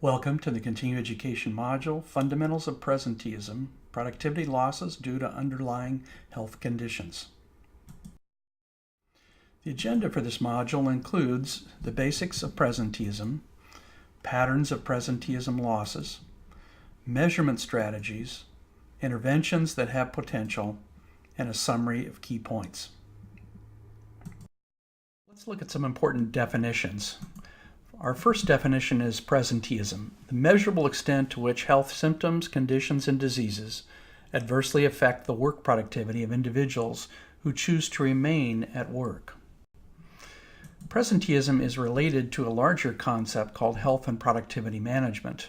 Welcome to the Continuing Education module, Fundamentals of Presenteeism, Productivity Losses Due to Underlying Health Conditions. The agenda for this module includes the basics of presenteeism, patterns of presenteeism losses, measurement strategies, interventions that have potential, and a summary of key points. Let's look at some important definitions. Our first definition is presenteeism, the measurable extent to which health symptoms, conditions, and diseases adversely affect the work productivity of individuals who choose to remain at work. Presenteeism is related to a larger concept called health and productivity management,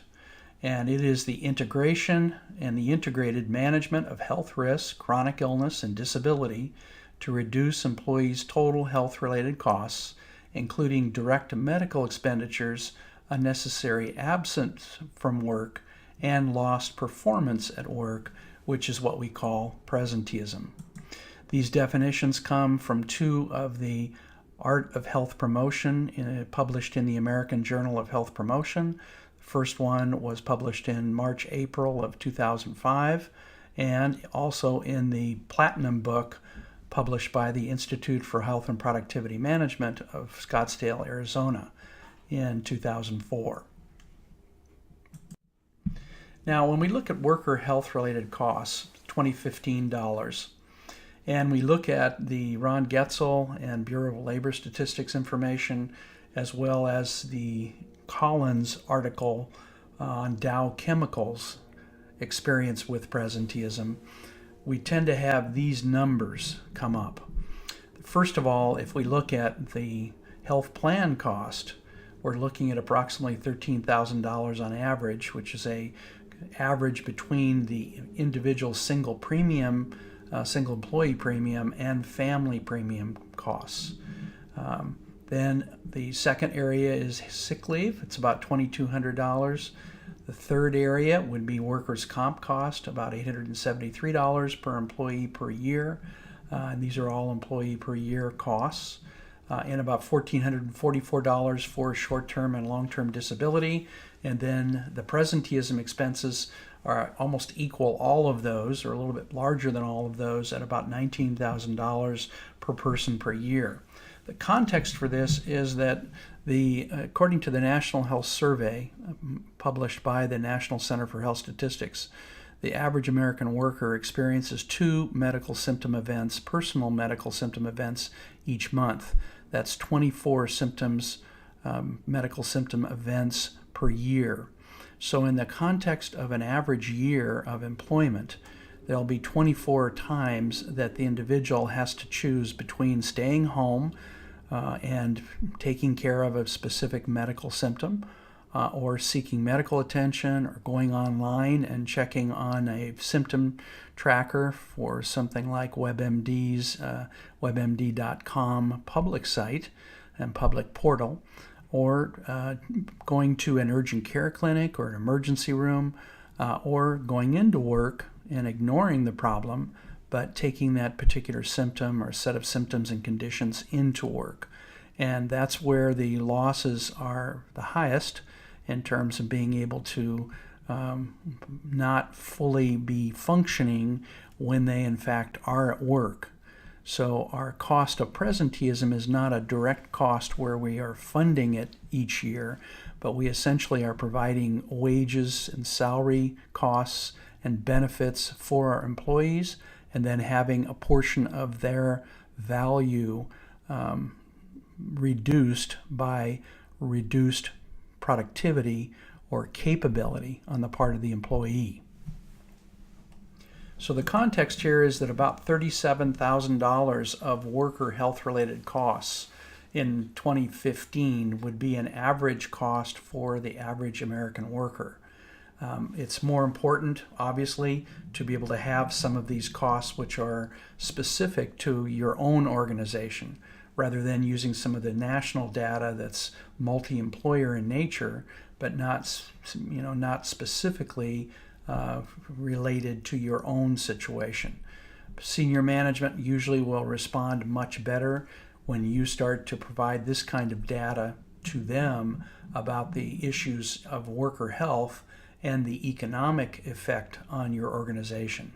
and it is the integration and the integrated management of health risks, chronic illness, and disability to reduce employees' total health-related costs, including direct medical expenditures, unnecessary absence from work, and lost performance at work, which is what we call presenteeism. These definitions come from two of the Art of Health Promotion published in the American Journal of Health Promotion. The first one was published in March-April of 2005, and also in the Platinum book published by the Institute for Health and Productivity Management of Scottsdale, Arizona in 2004. Now, when we look at worker health-related costs, 2015 dollars, and we look at the Ron Getzel and Bureau of Labor Statistics information, as well as the Collins article on Dow Chemicals' experience with presenteeism, we tend to have these numbers come up. First of all, if we look at the health plan cost, we're looking at approximately $13,000 on average, which is a average between the individual single premium, single employee premium, and family premium costs. Then the second area is sick leave. It's about $2,200. The third area would be workers' comp cost, about $873 per employee per year. And these are all employee per year costs. And about $1,444 for short-term and long-term disability. And then the presenteeism expenses are almost equal all of those, or a little bit larger than all of those, at about $19,000 per person per year. The context for this is that according to the National Health Survey published by the National Center for Health Statistics, the average American worker experiences 2 medical symptom events, personal medical symptom events, each month. That's 24 medical symptom events per year. So in the context of an average year of employment, there'll be 24 times that the individual has to choose between staying home and taking care of a specific medical symptom, or seeking medical attention, or going online and checking on a symptom tracker for something like WebMD's WebMD.com public site and public portal, or going to an urgent care clinic or an emergency room, or going into work and ignoring the problem, but taking that particular symptom or set of symptoms and conditions into work. And that's where the losses are the highest in terms of being able to not fully be functioning when they in fact are at work. So our cost of presenteeism is not a direct cost where we are funding it each year, but we essentially are providing wages and salary costs and benefits for our employees, and then having a portion of their value reduced by reduced productivity or capability on the part of the employee. So the context here is that about $37,000 of worker health-related costs in 2015 would be an average cost for the average American worker. It's more important, obviously, to be able to have some of these costs which are specific to your own organization, rather than using some of the national data that's multi-employer in nature, but not specifically related to your own situation. Senior management usually will respond much better when you start to provide this kind of data to them about the issues of worker health and the economic effect on your organization.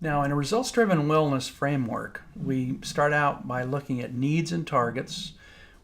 Now, in a results-driven wellness framework, we start out by looking at needs and targets.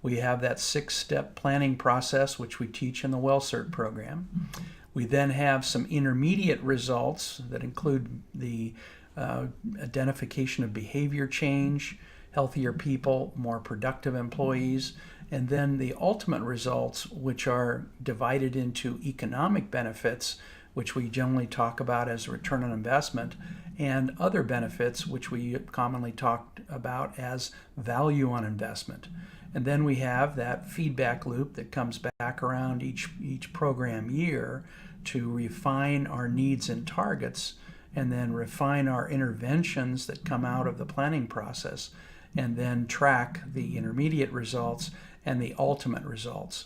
We have that 6-step planning process, which we teach in the WellCert program. We then have some intermediate results that include the identification of behavior change, healthier people, more productive employees, and then the ultimate results, which are divided into economic benefits, which we generally talk about as return on investment, and other benefits, which we commonly talk about as value on investment. And then we have that feedback loop that comes back around each program year to refine our needs and targets, and then refine our interventions that come out of the planning process, and then track the intermediate results and the ultimate results.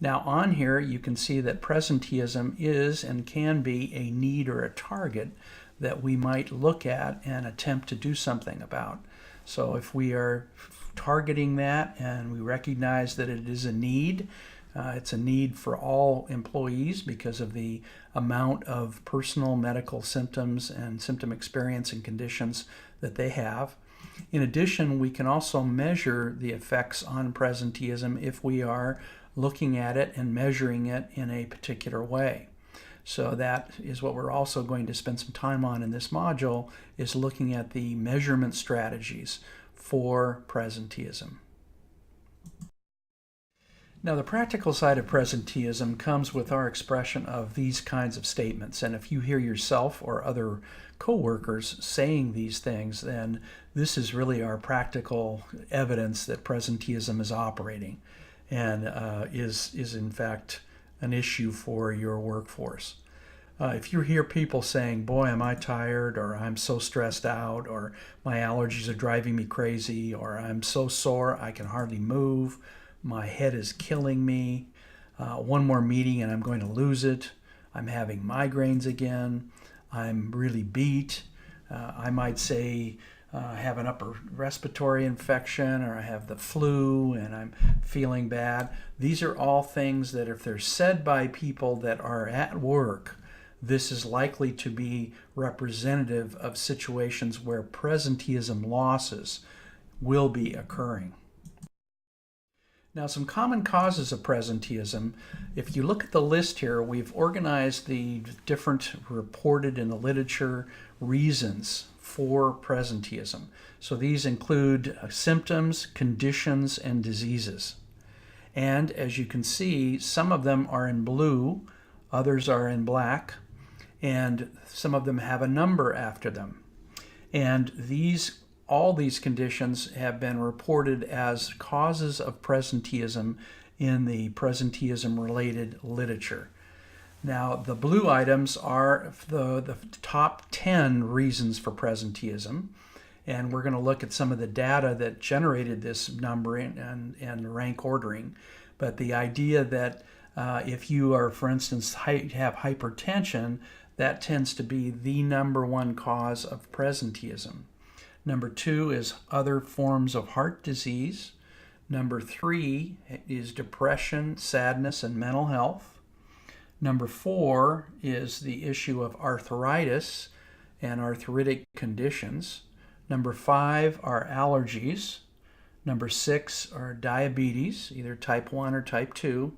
Now on here you can see that presenteeism is and can be a need or a target that we might look at and attempt to do something about. So if we are targeting that and we recognize that it is a need, it's a need for all employees because of the amount of personal medical symptoms and symptom experience and conditions that they have. In addition, we can also measure the effects on presenteeism if we are looking at it and measuring it in a particular way. So that is what we're also going to spend some time on in this module, is looking at the measurement strategies for presenteeism. Now, the practical side of presenteeism comes with our expression of these kinds of statements. And if you hear yourself or other co-workers saying these things, then this is really our practical evidence that presenteeism is operating and is in fact an issue for your workforce. If you hear people saying, boy, am I tired, or I'm so stressed out, or my allergies are driving me crazy, or I'm so sore I can hardly move, my head is killing me, one more meeting and I'm going to lose it, I'm having migraines again, I'm really beat, I might say I have an upper respiratory infection, or I have the flu and I'm feeling bad. These are all things that if they're said by people that are at work, this is likely to be representative of situations where presenteeism losses will be occurring. Now, some common causes of presenteeism. If you look at the list here, we've organized the different reported in the literature reasons for presenteeism. So these include symptoms, conditions, and diseases. And as you can see, some of them are in blue, others are in black, and some of them have a number after them. And all these conditions have been reported as causes of presenteeism in the presenteeism-related literature. Now, the blue items are the top 10 reasons for presenteeism, and we're going to look at some of the data that generated this numbering and rank ordering. But the idea that if you are, for instance, have hypertension, that tends to be the number one cause of presenteeism. Number 2 is other forms of heart disease. Number 3 is depression, sadness, and mental health. Number 4 is the issue of arthritis and arthritic conditions. Number 5 are allergies. Number 6 are diabetes, either type 1 or type 2.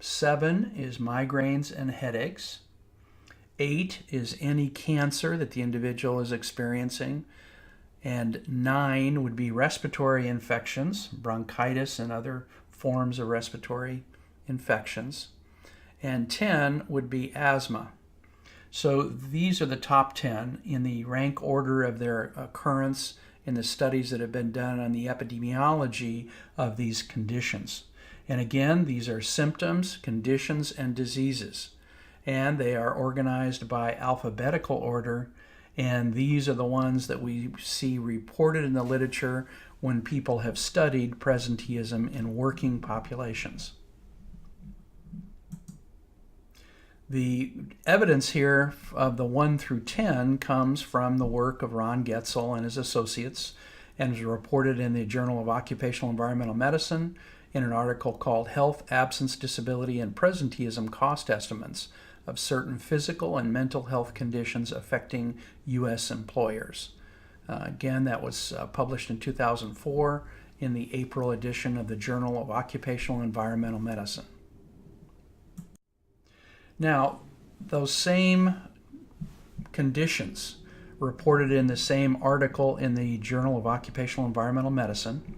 7 is migraines and headaches. 8 is any cancer that the individual is experiencing. And 9 would be respiratory infections, bronchitis and other forms of respiratory infections. And 10 would be asthma. So these are the top 10 in the rank order of their occurrence in the studies that have been done on the epidemiology of these conditions. And again, these are symptoms, conditions, and diseases. And they are organized by alphabetical order, and these are the ones that we see reported in the literature when people have studied presenteeism in working populations. The evidence here of the 1 through 10 comes from the work of Ron Getzel and his associates, and was reported in the Journal of Occupational Environmental Medicine in an article called Health, Absence, Disability, and Presenteeism Cost Estimates of Certain Physical and Mental Health Conditions Affecting U.S. Employers. Again, that was published in 2004 in the April edition of the Journal of Occupational Environmental Medicine. Now, those same conditions reported in the same article in the Journal of Occupational Environmental Medicine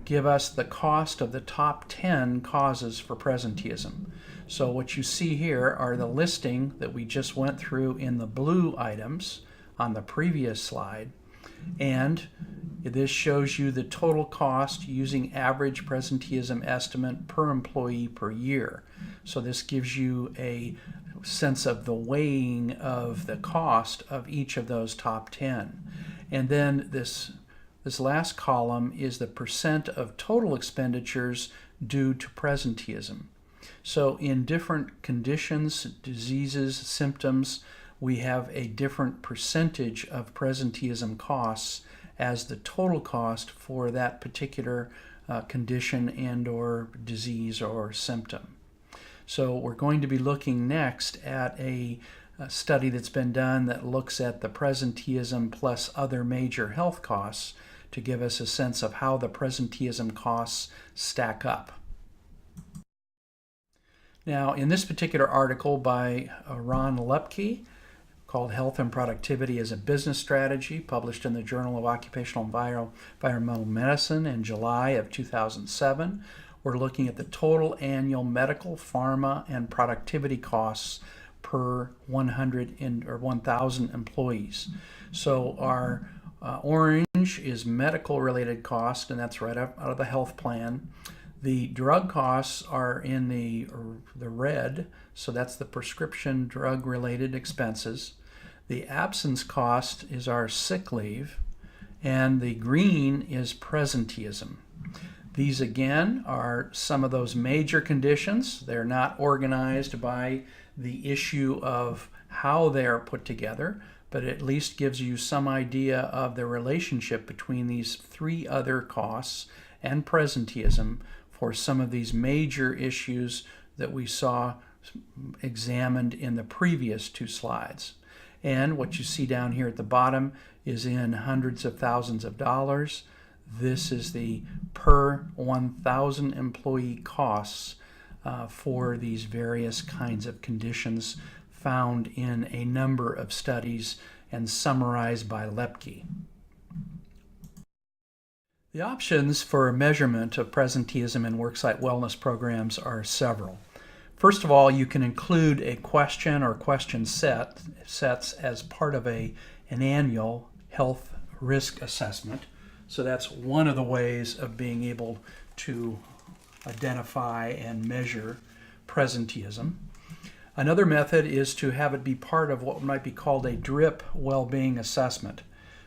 give us the cost of the top 10 causes for presenteeism. So what you see here are the listing that we just went through in the blue items on the previous slide, and this shows you the total cost using average presenteeism estimate per employee per year. So this gives you a sense of the weighing of the cost of each of those top 10. And then this last column is the percent of total expenditures due to presenteeism. So in different conditions, diseases, symptoms, we have a different percentage of presenteeism costs as the total cost for that particular condition and or disease or symptom. So we're going to be looking next at a study that's been done that looks at the presenteeism plus other major health costs to give us a sense of how the presenteeism costs stack up. Now, in this particular article by Ron Lepke, called Health and Productivity as a Business Strategy, published in the Journal of Occupational Environmental Medicine in July of 2007, we're looking at the total annual medical, pharma, and productivity costs per 1,000 employees. So our orange is medical-related cost, and that's right out of the health plan. The drug costs are in the red, so that's the prescription drug-related expenses. The absence cost is our sick leave, and the green is presenteeism. These, again, are some of those major conditions. They're not organized by the issue of how they are put together, but it at least gives you some idea of the relationship between these three other costs and presenteeism for some of these major issues that we saw examined in the previous two slides. And what you see down here at the bottom is in hundreds of thousands of dollars. This is the per 1,000 employee costs for these various kinds of conditions found in a number of studies and summarized by Lepke. The options for measurement of presenteeism in worksite wellness programs are several. First of all, you can include a question or question sets as part of an annual health risk assessment. So that's one of the ways of being able to identify and measure presenteeism. Another method is to have it be part of what might be called a DRIP well-being assessment,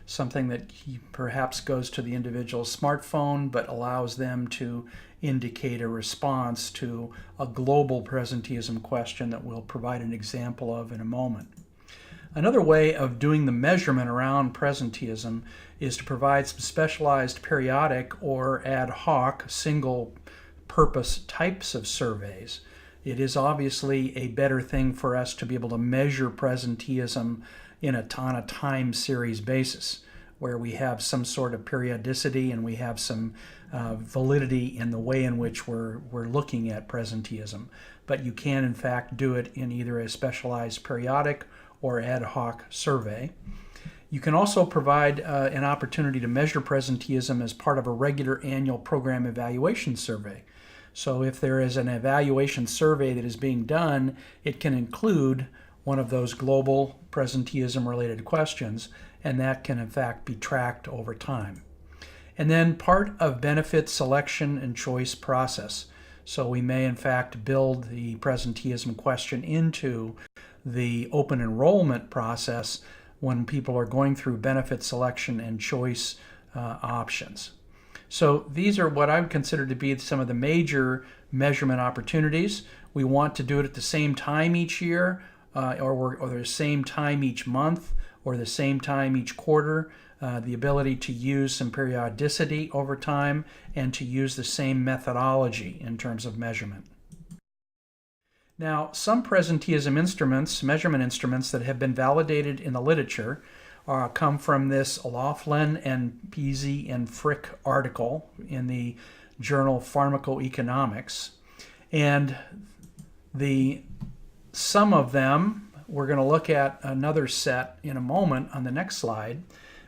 something that perhaps goes to the individual's smartphone but allows them to indicate a response to a global presenteeism question that we'll provide an example of in a moment. Another way of doing the measurement around presenteeism is to provide some specialized periodic or ad hoc single purpose types of surveys. It is obviously a better thing for us to be able to measure presenteeism on a time series basis, where we have some sort of periodicity and we have some validity in the way in which we're looking at presenteeism. But you can, in fact, do it in either a specialized periodic or ad hoc survey. You can also provide an opportunity to measure presenteeism as part of a regular annual program evaluation survey. So if there is an evaluation survey that is being done, it can include one of those global presenteeism related questions, and that can in fact be tracked over time. And then part of benefit selection and choice process. So we may in fact build the presenteeism question into the open enrollment process when people are going through benefit selection and choice options. So these are what I would consider to be some of the major measurement opportunities. We want to do it at the same time each year, or the same time each month, or the same time each quarter. the ability to use some periodicity over time, and to use the same methodology in terms of measurement. Now, some presenteeism instruments, measurement instruments that have been validated in the literature, come from this Laughlin and Peasy and Frick article in the journal Pharmacoeconomics. And some of them, we're going to look at another set in a moment on the next slide,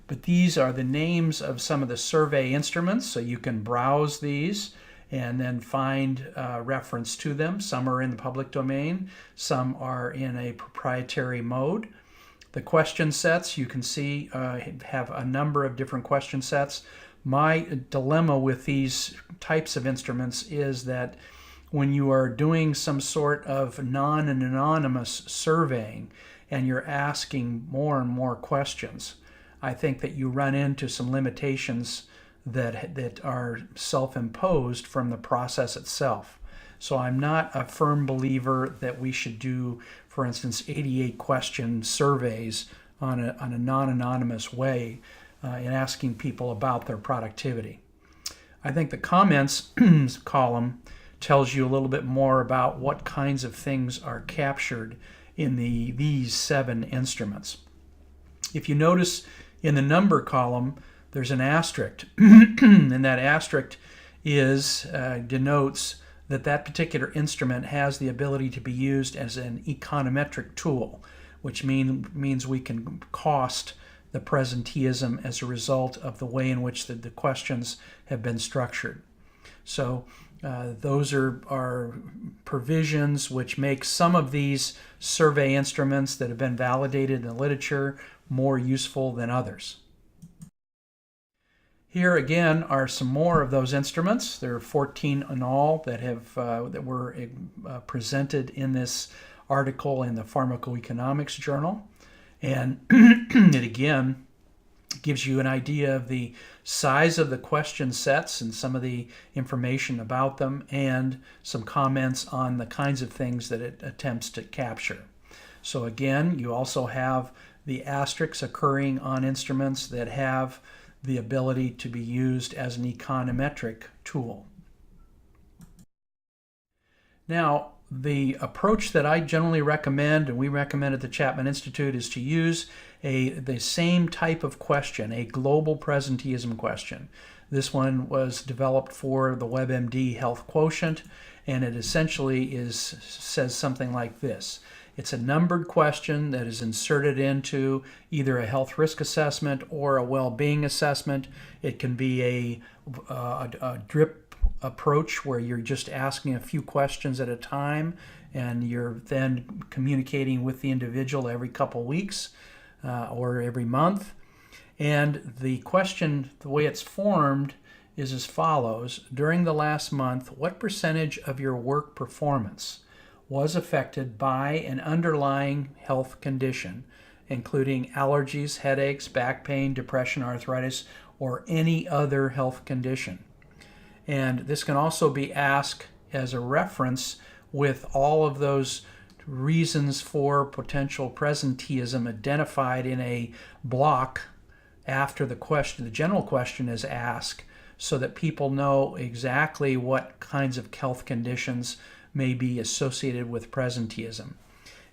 but these are the names of some of the survey instruments, so you can browse these and then find reference to them. Some are in the public domain, some are in a proprietary mode. The question sets, you can see, have a number of different question sets. My dilemma with these types of instruments is that when you are doing some sort of non-anonymous surveying and you're asking more and more questions, I think that you run into some limitations that are self-imposed from the process itself. So I'm not a firm believer that we should do, for instance, 88 question surveys on a non-anonymous way in asking people about their productivity. I think the comments column tells you a little bit more about what kinds of things are captured in these 7 instruments. If you notice in the number column, there's an asterisk, and that asterisk denotes that particular instrument has the ability to be used as an econometric tool, which means we can cost the presenteeism as a result of the way in which the questions have been structured. So those are provisions which make some of these survey instruments that have been validated in the literature more useful than others. Here again are some more of those instruments. There are 14 in all that were presented in this article in the Pharmacoeconomics Journal. And it again gives you an idea of the size of the question sets and some of the information about them, and some comments on the kinds of things that it attempts to capture. So again, you also have the asterisks occurring on instruments that have the ability to be used as an econometric tool. Now, the approach that I generally recommend, and we recommend at the Chapman Institute, is to use the same type of question, a global presenteeism question. This one was developed for the WebMD Health Quotient, and it essentially says something like this. It's a numbered question that is inserted into either a health risk assessment or a well-being assessment. It can be a drip approach where you're just asking a few questions at a time, and you're then communicating with the individual every couple weeks or every month. And the question, the way it's formed, is as follows. During the last month, what percentage of your work performance was affected by an underlying health condition, including allergies, headaches, back pain, depression, arthritis, or any other health condition? And this can also be asked as a reference with all of those reasons for potential presenteeism identified in a block after the general question is asked, so that people know exactly what kinds of health conditions may be associated with presenteeism.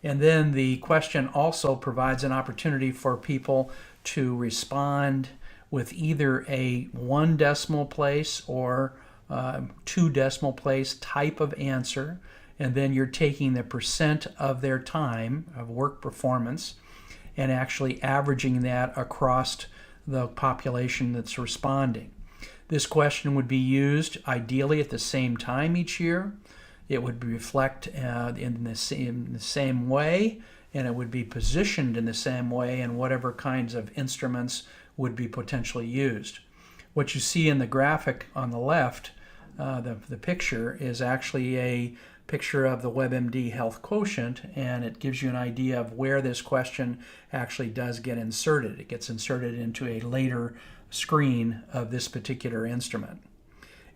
And then the question also provides an opportunity for people to respond with either a 1 decimal place or 2 decimal place type of answer, and then you're taking the percent of their time of work performance and actually averaging that across the population that's responding. This question would be used ideally at the same time each year. It would reflect in the same way, and it would be positioned in the same way, and whatever kinds of instruments would be potentially used. What you see in the graphic on the left, the picture, is actually a picture of the WebMD Health Quotient, and it gives you an idea of where this question actually does get inserted. It gets inserted into a later screen of this particular instrument.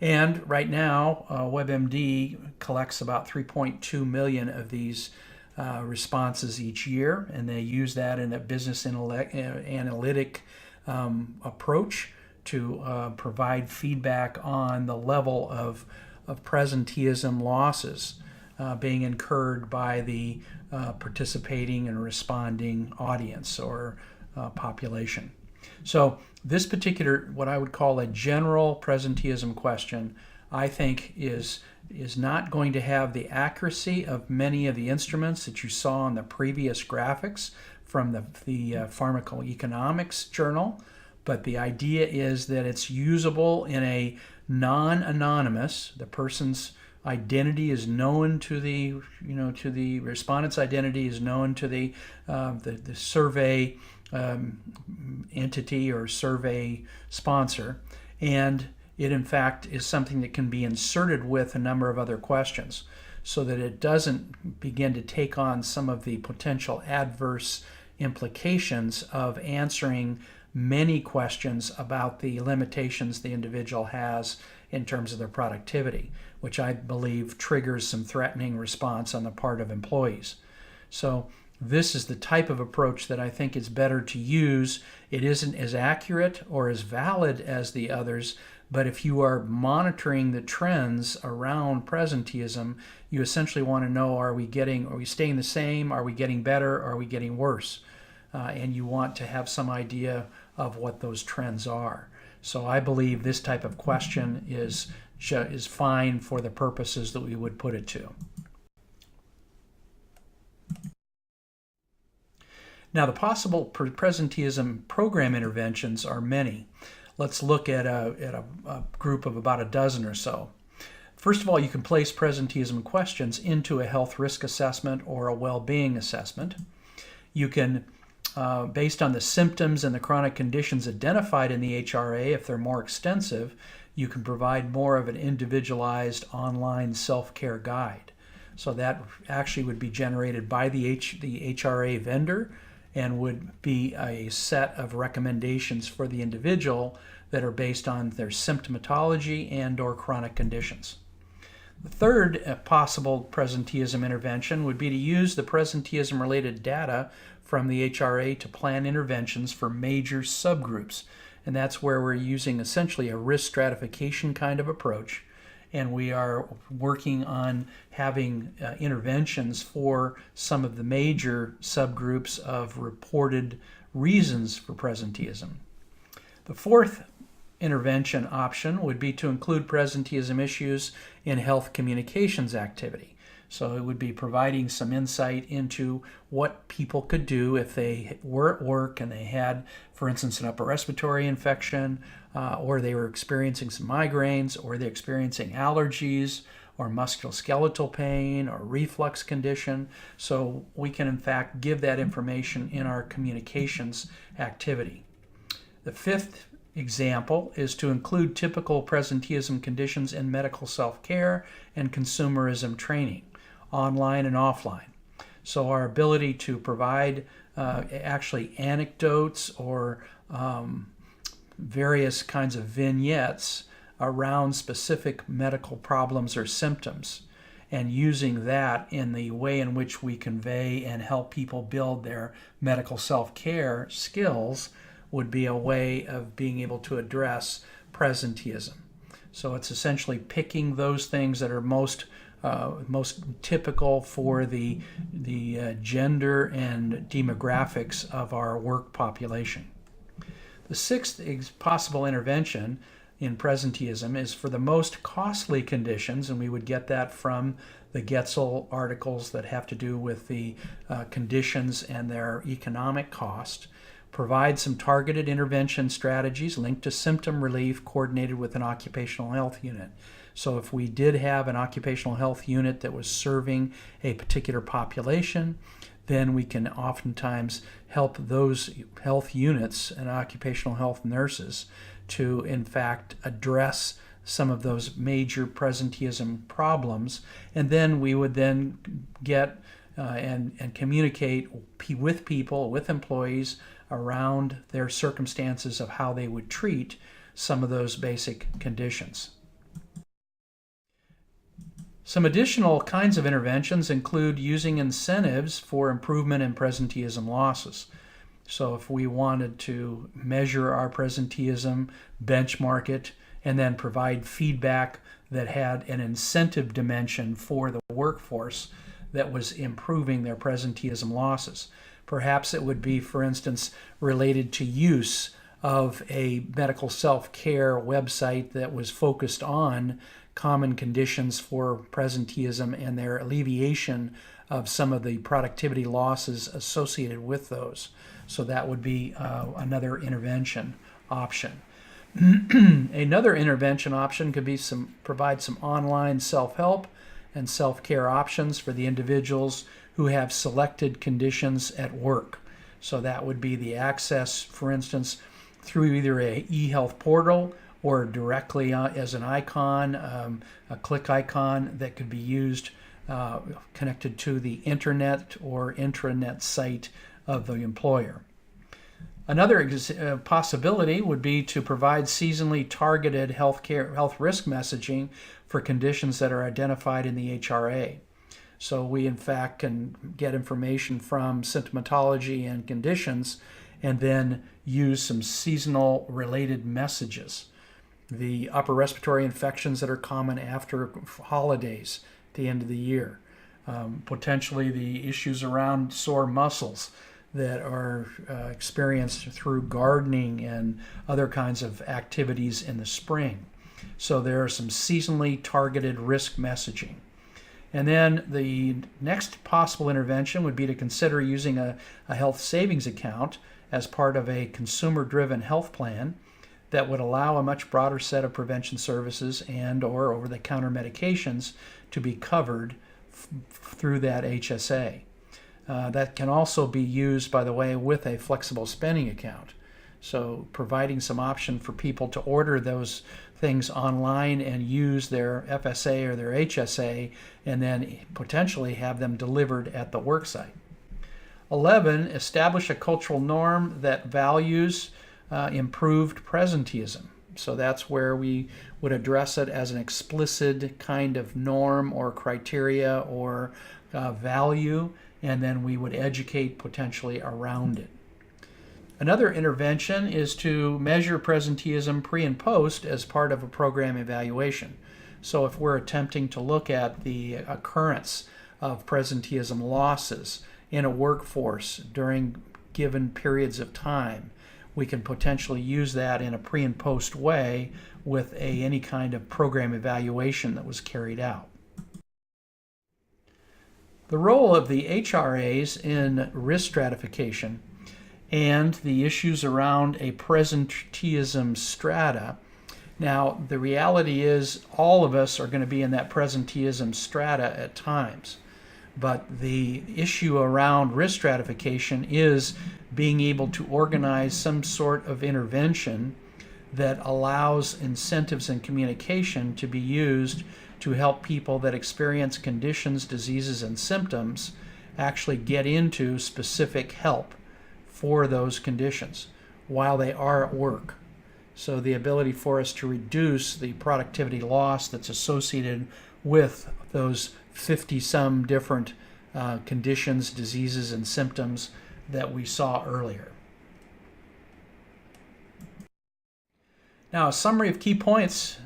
And right now, WebMD collects about 3.2 million of these responses each year, and they use that in a business analytic approach to provide feedback on the level of presenteeism losses being incurred by the participating and responding audience or population. So this particular, what I would call a general presenteeism question, I think is not going to have the accuracy of many of the instruments that you saw in the previous graphics from the pharmacoeconomics journal, but the idea is that it's usable in a non-anonymous, the person's identity is known to the, to the respondent's identity is known to the survey entity or survey sponsor, and it in fact is something that can be inserted with a number of other questions so that it doesn't begin to take on some of the potential adverse implications of answering many questions about the limitations the individual has in terms of their productivity, which I believe triggers some threatening response on the part of employees. So this is the type of approach that I think is better to use. It isn't as accurate or as valid as the others, but if you are monitoring the trends around presenteeism, you essentially want to know, are we staying the same? Are we getting better? Are we getting worse? And you want to have some idea of what those trends are. So I believe this type of question is fine for the purposes that we would put it to. Now, the possible presenteeism program interventions are many. Let's look at a group of about a dozen or so. First of all, you can place presenteeism questions into a health risk assessment or a well-being assessment. You can, based on the symptoms and the chronic conditions identified in the HRA, if they're more extensive, you can provide more of an individualized online self-care guide. So that actually would be generated by the HRA vendor and would be a set of recommendations for the individual that are based on their symptomatology and or chronic conditions. The third possible presenteeism intervention would be to use the presenteeism-related data from the HRA to plan interventions for major subgroups. And that's where we're using essentially a risk stratification kind of approach. And we are working on having interventions for some of the major subgroups of reported reasons for presenteeism. The fourth intervention option would be to include presenteeism issues in health communications activity. So it would be providing some insight into what people could do if they were at work and they had, for instance, an upper respiratory infection, or they were experiencing some migraines, or they're experiencing allergies, or musculoskeletal pain, or reflux condition. So we can, in fact, give that information in our communications activity. The fifth example is to include typical presenteeism conditions in medical self-care and consumerism training, online and offline. So our ability to provide actually anecdotes or various kinds of vignettes around specific medical problems or symptoms, and using that in the way in which we convey and help people build their medical self-care skills would be a way of being able to address presenteeism. So it's essentially picking those things that are most typical for the gender and demographics of our work population. The sixth possible intervention in presenteeism is for the most costly conditions, and we would get that from the Getzel articles that have to do with the conditions and their economic cost. Provide some targeted intervention strategies linked to symptom relief coordinated with an occupational health unit. So if we did have an occupational health unit that was serving a particular population, then we can oftentimes help those health units and occupational health nurses to, in fact, address some of those major presenteeism problems. And then we would then get and communicate with people, with employees, around their circumstances of how they would treat some of those basic conditions. Some additional kinds of interventions include using incentives for improvement in presenteeism losses. So if we wanted to measure our presenteeism, benchmark it, and then provide feedback that had an incentive dimension for the workforce that was improving their presenteeism losses. Perhaps it would be, for instance, related to use of a medical self-care website that was focused on common conditions for presenteeism and their alleviation of some of the productivity losses associated with those. So that would be another intervention option. Another intervention option could be provide some online self-help and self-care options for the individuals who have selected conditions at work. So that would be the access, for instance, through either a e-health portal or directly as an icon, a click icon that could be used connected to the internet or intranet site of the employer. Another possibility would be to provide seasonally targeted health risk messaging for conditions that are identified in the HRA. So we, in fact, can get information from symptomatology and conditions and then use some seasonal related messages. The upper respiratory infections that are common after holidays at the end of the year. Potentially the issues around sore muscles that are experienced through gardening and other kinds of activities in the spring. So there are some seasonally targeted risk messaging. And then the next possible intervention would be to consider using a health savings account as part of a consumer-driven health plan that would allow a much broader set of prevention services and or over-the-counter medications to be covered through that HSA. That can also be used, by the way, with a flexible spending account. So providing some option for people to order those things online and use their FSA or their HSA and then potentially have them delivered at the worksite. 11, establish a cultural norm that values improved presenteeism. So that's where we would address it as an explicit kind of norm or criteria or value, and then we would educate potentially around it. Another intervention is to measure presenteeism pre and post as part of a program evaluation. So if we're attempting to look at the occurrence of presenteeism losses in a workforce during given periods of time, we can potentially use that in a pre and post way with any kind of program evaluation that was carried out. The role of the HRAs in risk stratification and the issues around a presenteeism strata. Now, the reality is all of us are going to be in that presenteeism strata at times. But the issue around risk stratification is being able to organize some sort of intervention that allows incentives and communication to be used to help people that experience conditions, diseases, and symptoms actually get into specific help for those conditions while they are at work. So the ability for us to reduce the productivity loss that's associated with those 50-some different conditions, diseases, and symptoms that we saw earlier. Now, a summary of key points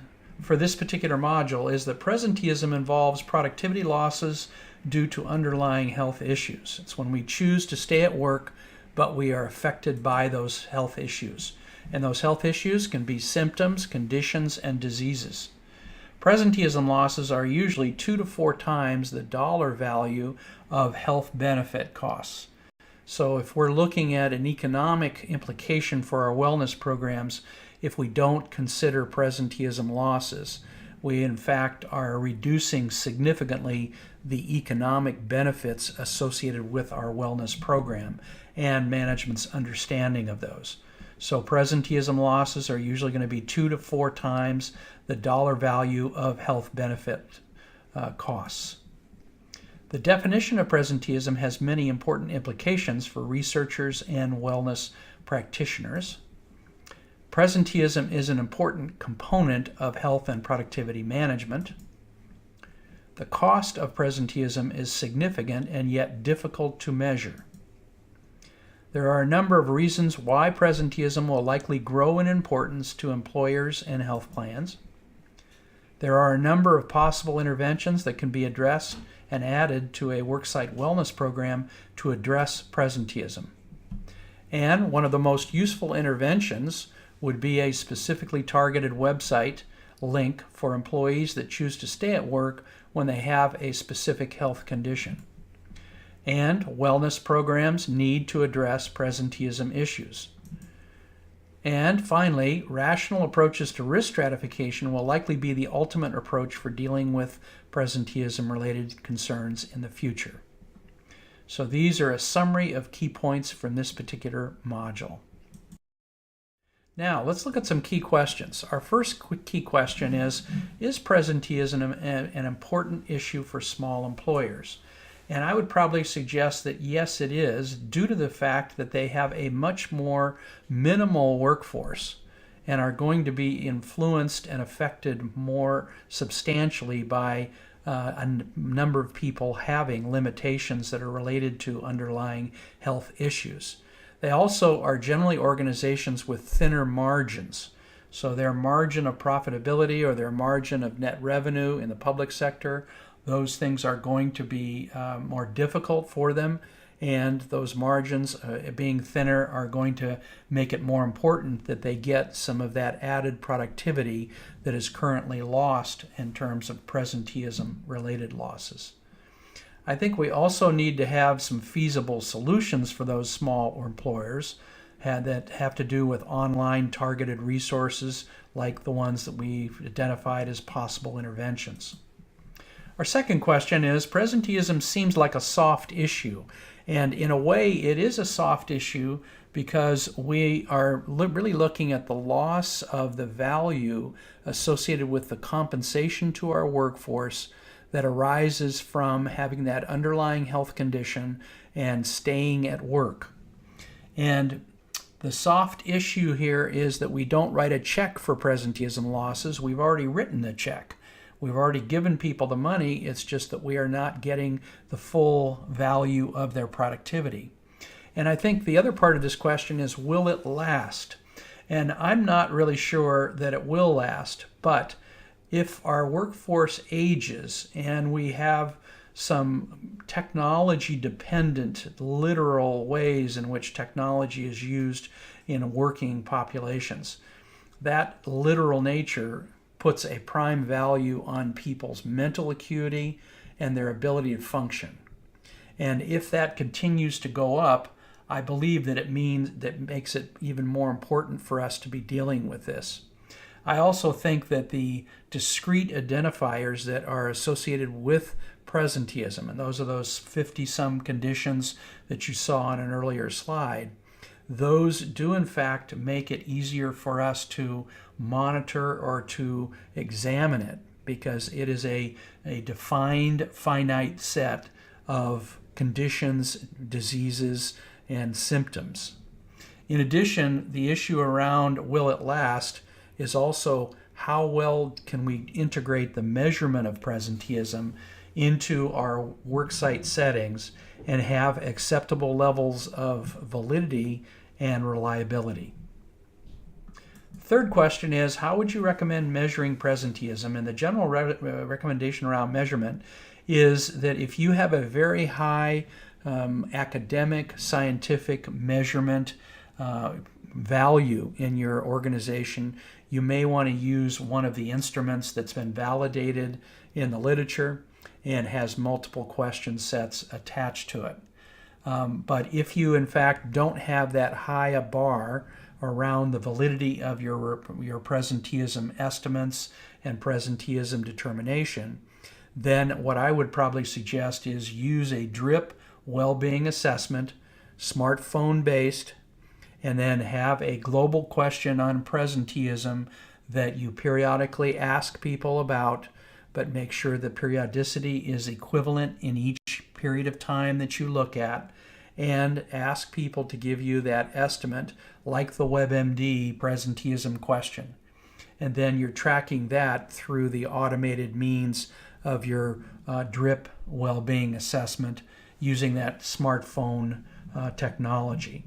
for this particular module is that presenteeism involves productivity losses due to underlying health issues. It's when we choose to stay at work, but we are affected by those health issues. And those health issues can be symptoms, conditions, and diseases. Presenteeism losses are usually 2 to 4 times the dollar value of health benefit costs. So if we're looking at an economic implication for our wellness programs, if we don't consider presenteeism losses, we in fact are reducing significantly the economic benefits associated with our wellness program and management's understanding of those. So presenteeism losses are usually going to be 2 to 4 times the dollar value of health benefit costs. The definition of presenteeism has many important implications for researchers and wellness practitioners. Presenteeism is an important component of health and productivity management. The cost of presenteeism is significant and yet difficult to measure. There are a number of reasons why presenteeism will likely grow in importance to employers and health plans. There are a number of possible interventions that can be addressed and added to a worksite wellness program to address presenteeism. And one of the most useful interventions would be a specifically targeted website link for employees that choose to stay at work when they have a specific health condition. And wellness programs need to address presenteeism issues. And finally, rational approaches to risk stratification will likely be the ultimate approach for dealing with presenteeism-related concerns in the future. So these are a summary of key points from this particular module. Now, let's look at some key questions. Our first key question is presenteeism an important issue for small employers? And I would probably suggest that yes, it is, due to the fact that they have a much more minimal workforce and are going to be influenced and affected more substantially by a number of people having limitations that are related to underlying health issues. They also are generally organizations with thinner margins. So their margin of profitability or their margin of net revenue in the public sector, those things are going to be more difficult for them, and those margins being thinner are going to make it more important that they get some of that added productivity that is currently lost in terms of presenteeism-related losses. I think we also need to have some feasible solutions for those small employers that have to do with online targeted resources like the ones that we've identified as possible interventions. Our second question is, presenteeism seems like a soft issue, and in a way it is a soft issue because we are really looking at the loss of the value associated with the compensation to our workforce that arises from having that underlying health condition and staying at work. And the soft issue here is that we don't write a check for presenteeism losses. We've already written the check. We've already given people the money. It's just that we are not getting the full value of their productivity. And I think the other part of this question is, will it last? And I'm not really sure that it will last, but if our workforce ages and we have some technology-dependent, literal ways in which technology is used in working populations, that literal nature puts a prime value on people's mental acuity and their ability to function. And if that continues to go up, I believe that it makes it even more important for us to be dealing with this. I also think that the discrete identifiers that are associated with presenteeism, and those are those 50-some conditions that you saw on an earlier slide, those do in fact make it easier for us to monitor or to examine it, because it is a defined finite set of conditions, diseases, and symptoms. In addition, the issue around will it last is also how well can we integrate the measurement of presenteeism into our worksite settings and have acceptable levels of validity and reliability. Third question is, how would you recommend measuring presenteeism? And the general recommendation around measurement is that if you have a very high academic, scientific measurement value in your organization, you may want to use one of the instruments that's been validated in the literature and has multiple question sets attached to it. But if you in fact don't have that high a bar around the validity of your presenteeism estimates and presenteeism determination, then what I would probably suggest is use a DRIP well-being assessment, smartphone based, and then have a global question on presenteeism that you periodically ask people about, but make sure the periodicity is equivalent in each period of time that you look at, and ask people to give you that estimate like the WebMD presenteeism question. And then you're tracking that through the automated means of your DRIP well-being assessment using that smartphone technology.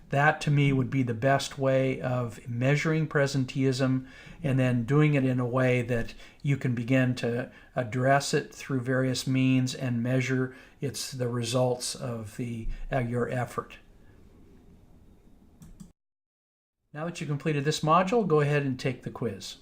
That to me would be the best way of measuring presenteeism, and then doing it in a way that you can begin to address it through various means and measure the results of your effort. Now that you've completed this module, go ahead and take the quiz.